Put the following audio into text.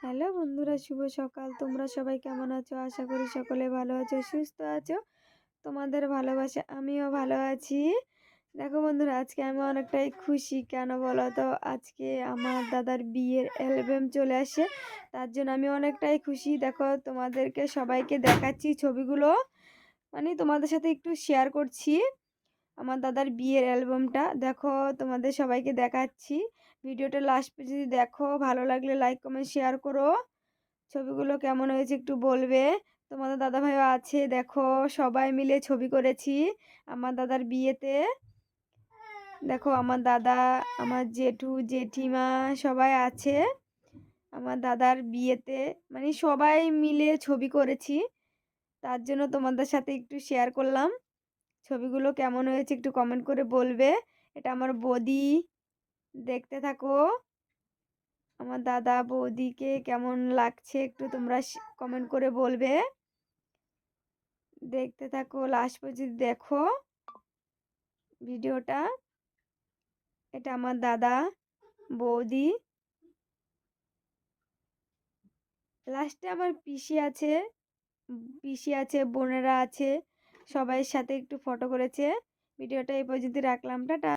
Hello বন্ধুরা, শুভ সকাল। তোমরা সবাই কেমন আছো? আশা করি সকলে ভালো আছো, সুস্থ আছো। তোমাদের ভালোবাসা আমিও ভালো আছি। দেখো বন্ধুরা, আজকে আমি অনেকটাই খুশি। কেন বলো তো? আজকে আমার দাদার বিয়ের অ্যালবাম চলে আসে, তার জন্য আমি অনেকটাই খুশি। দেখো, তোমাদেরকে সবাইকে দেখাচ্ছি ছবিগুলো, মানে তোমাদের সাথে একটু শেয়ার করছি আমার দাদার বিয়ের অ্যালবামটা। দেখো, তোমাদের সবাইকে দেখাচ্ছি। ভিডিওটা লাস্ট পর্যন্ত দেখো, ভালো লাগলে লাইক কমেন্ট শেয়ার করো। ছবিগুলো কেমন হয়েছে একটু বলবে। তোমাদের দাদা ভাইও আছে, দেখো সবাই মিলে ছবি করেছি আমার দাদার বিয়েতে। দেখো আমার দাদা, আমার জেঠু জেঠিমা সবাই আছে আমার দাদার বিয়েতে, মানে সবাই মিলে ছবি করেছি। তার জন্য তোমাদের সাথে একটু শেয়ার করলাম। ছবিগুলো কেমন হয়েছে একটু কমেন্ট করে বলবে। এটা আমার বৌদি, দেখতে থাকো। আমার দাদা বৌদিকে কেমন লাগছে একটু তোমরা কমেন্ট করে বলবে। দেখতে থাকো, লাস্ট পর্যন্ত দেখো ভিডিওটা। এটা আমার দাদা বৌদি, লাস্টে আমার পিসি আছে, বোনেরা আছে, সবাই সাথে একটু ফটো করেছে। ভিডিওটা এই পর্যন্ত রাখলাম, টাটা।